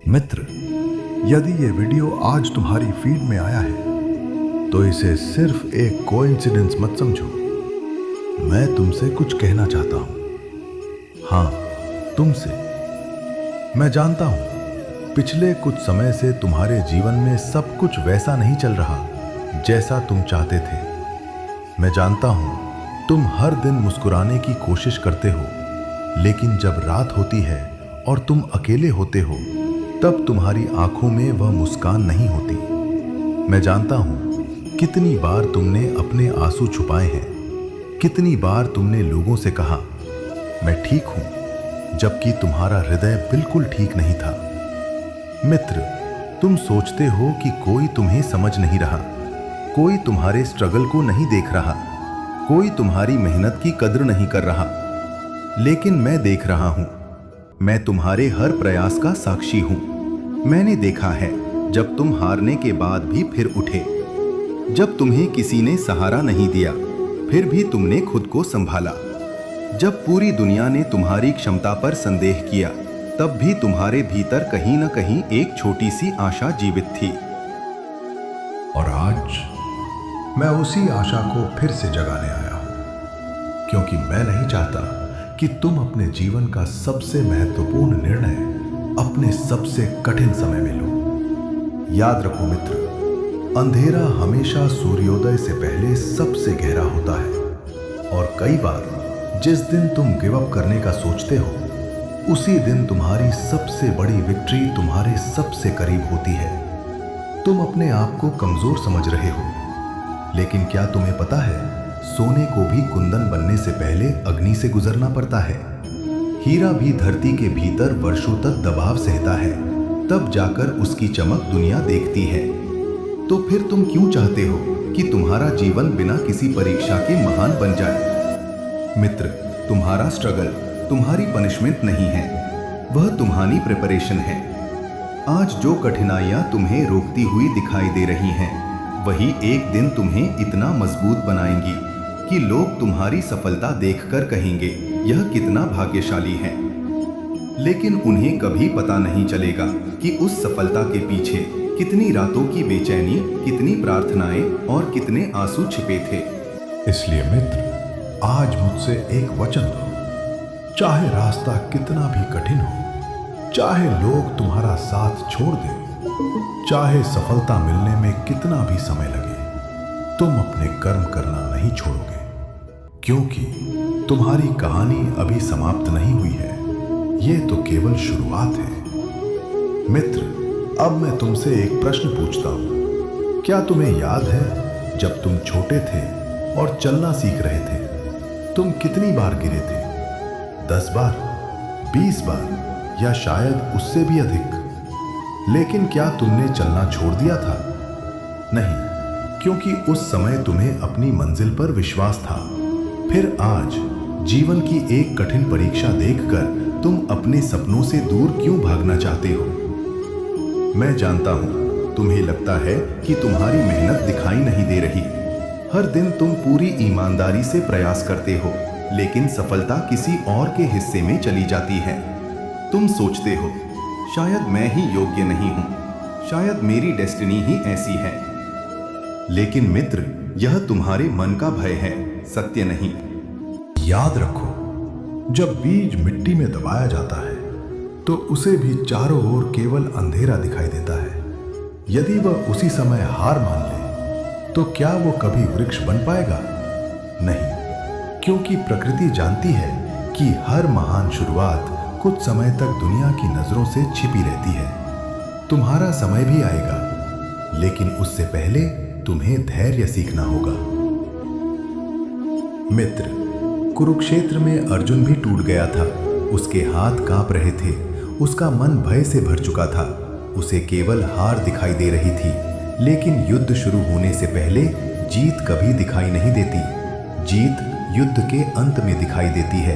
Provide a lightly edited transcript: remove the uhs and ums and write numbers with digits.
मित्र, यदि ये वीडियो आज तुम्हारी फीड में आया है तो इसे सिर्फ एक कोइंसिडेंस मत समझो। मैं तुमसे कुछ कहना चाहता हूं। हाँ, तुमसे। मैं जानता हूं पिछले कुछ समय से तुम्हारे जीवन में सब कुछ वैसा नहीं चल रहा जैसा तुम चाहते थे। मैं जानता हूं तुम हर दिन मुस्कुराने की कोशिश करते हो, लेकिन जब रात होती है और तुम अकेले होते हो तब तुम्हारी आंखों में वह मुस्कान नहीं होती। मैं जानता हूं कितनी बार तुमने अपने आंसू छुपाए हैं, कितनी बार तुमने लोगों से कहा मैं ठीक हूं, जबकि तुम्हारा हृदय बिल्कुल ठीक नहीं था। मित्र, तुम सोचते हो कि कोई तुम्हें समझ नहीं रहा, कोई तुम्हारे स्ट्रगल को नहीं देख रहा, कोई तुम्हारी मेहनत की कद्र नहीं कर रहा, लेकिन मैं देख रहा हूं। मैं तुम्हारे हर प्रयास का साक्षी हूं। मैंने देखा है जब तुम हारने के बाद भी फिर उठे, जब तुम्हें किसी ने सहारा नहीं दिया फिर भी तुमने खुद को संभाला, जब पूरी दुनिया ने तुम्हारी क्षमता पर संदेह किया तब भी तुम्हारे भीतर कहीं न कहीं एक छोटी सी आशा जीवित थी। और आज मैं उसी आशा को फिर से जगाने आया हूं, क्योंकि मैं नहीं चाहता कि तुम अपने जीवन का सबसे महत्वपूर्ण निर्णय अपने सबसे कठिन समय में लो। याद रखो मित्र, अंधेरा हमेशा सूर्योदय से पहले सबसे गहरा होता है, और कई बार जिस दिन तुम गिव अप करने का सोचते हो उसी दिन तुम्हारी सबसे बड़ी विक्ट्री तुम्हारे सबसे करीब होती है। तुम अपने आप को कमजोर समझ रहे हो, लेकिन क्या तुम्हें पता है सोने को भी कुंदन बनने से पहले अग्नि से गुजरना पड़ता है। हीरा भी धरती के भीतर वर्षों तक दबाव सहता है, तब जाकर उसकी चमक दुनिया देखती है। तो फिर तुम क्यों चाहते हो कि तुम्हारा जीवन बिना किसी परीक्षा के महान बन जाए? मित्र, तुम्हारा स्ट्रगल तुम्हारी पनिशमेंट नहीं है, वह तुम्हारी प्रिपरेशन है। आज जो कठिनाइयां तुम्हें रोकती हुई दिखाई दे रही हैं, वही एक दिन तुम्हें इतना मजबूत बनाएंगी कि लोग तुम्हारी सफलता देखकर कहेंगे यह कितना भाग्यशाली है। लेकिन उन्हें कभी पता नहीं चलेगा कि उस सफलता के पीछे कितनी रातों की बेचैनी, कितनी प्रार्थनाएं और कितने आंसू छिपे थे। इसलिए मित्र, आज मुझसे एक वचन लो। चाहे रास्ता कितना भी कठिन हो, चाहे लोग तुम्हारा साथ छोड़ दें, चाहे सफलता मिलने में कितना भी समय लगे, तुम अपने कर्म करना नहीं छोड़ोगे, क्योंकि तुम्हारी कहानी अभी समाप्त नहीं हुई है। ये तो केवल शुरुआत है। मित्र, अब मैं तुमसे एक प्रश्न पूछता हूं। क्या तुम्हें याद है जब तुम छोटे थे और चलना सीख रहे थे, तुम कितनी बार गिरे थे? 10 बार, 20 बार, या शायद उससे भी अधिक। लेकिन क्या तुमने चलना छोड़ दिया था? नहीं, क्योंकि उस समय तुम्हें अपनी मंजिल पर विश्वास था। फिर आज जीवन की एक कठिन परीक्षा देखकर तुम अपने सपनों से दूर क्यों भागना चाहते हो? मैं जानता हूं तुम्हें लगता है कि तुम्हारी मेहनत दिखाई नहीं दे रही। हर दिन तुम पूरी ईमानदारी से प्रयास करते हो, लेकिन सफलता किसी और के हिस्से में चली जाती है। तुम सोचते हो शायद मैं ही योग्य नहीं हूं, शायद मेरी डेस्टिनी ही ऐसी है। लेकिन मित्र, यह तुम्हारे मन का भय है, सत्य नहीं। याद रखो, जब बीज मिट्टी में दबाया जाता है तो उसे भी चारों ओर केवल अंधेरा दिखाई देता है। यदि वह उसी समय हार मान ले तो क्या वो कभी वृक्ष बन पाएगा? नहीं, क्योंकि प्रकृति जानती है कि हर महान शुरुआत कुछ समय तक दुनिया की नजरों से छिपी रहती है। तुम्हारा समय भी आएगा, लेकिन उससे पहले तुम्हें धैर्य सीखना होगा। मित्र, कुरुक्षेत्र में अर्जुन भी टूट गया था। उसके हाथ कांप रहे थे, उसका मन भय से भर चुका था, उसे केवल हार दिखाई दे रही थी। लेकिन युद्ध शुरू होने से पहले जीत कभी दिखाई नहीं देती, जीत युद्ध के अंत में दिखाई देती है।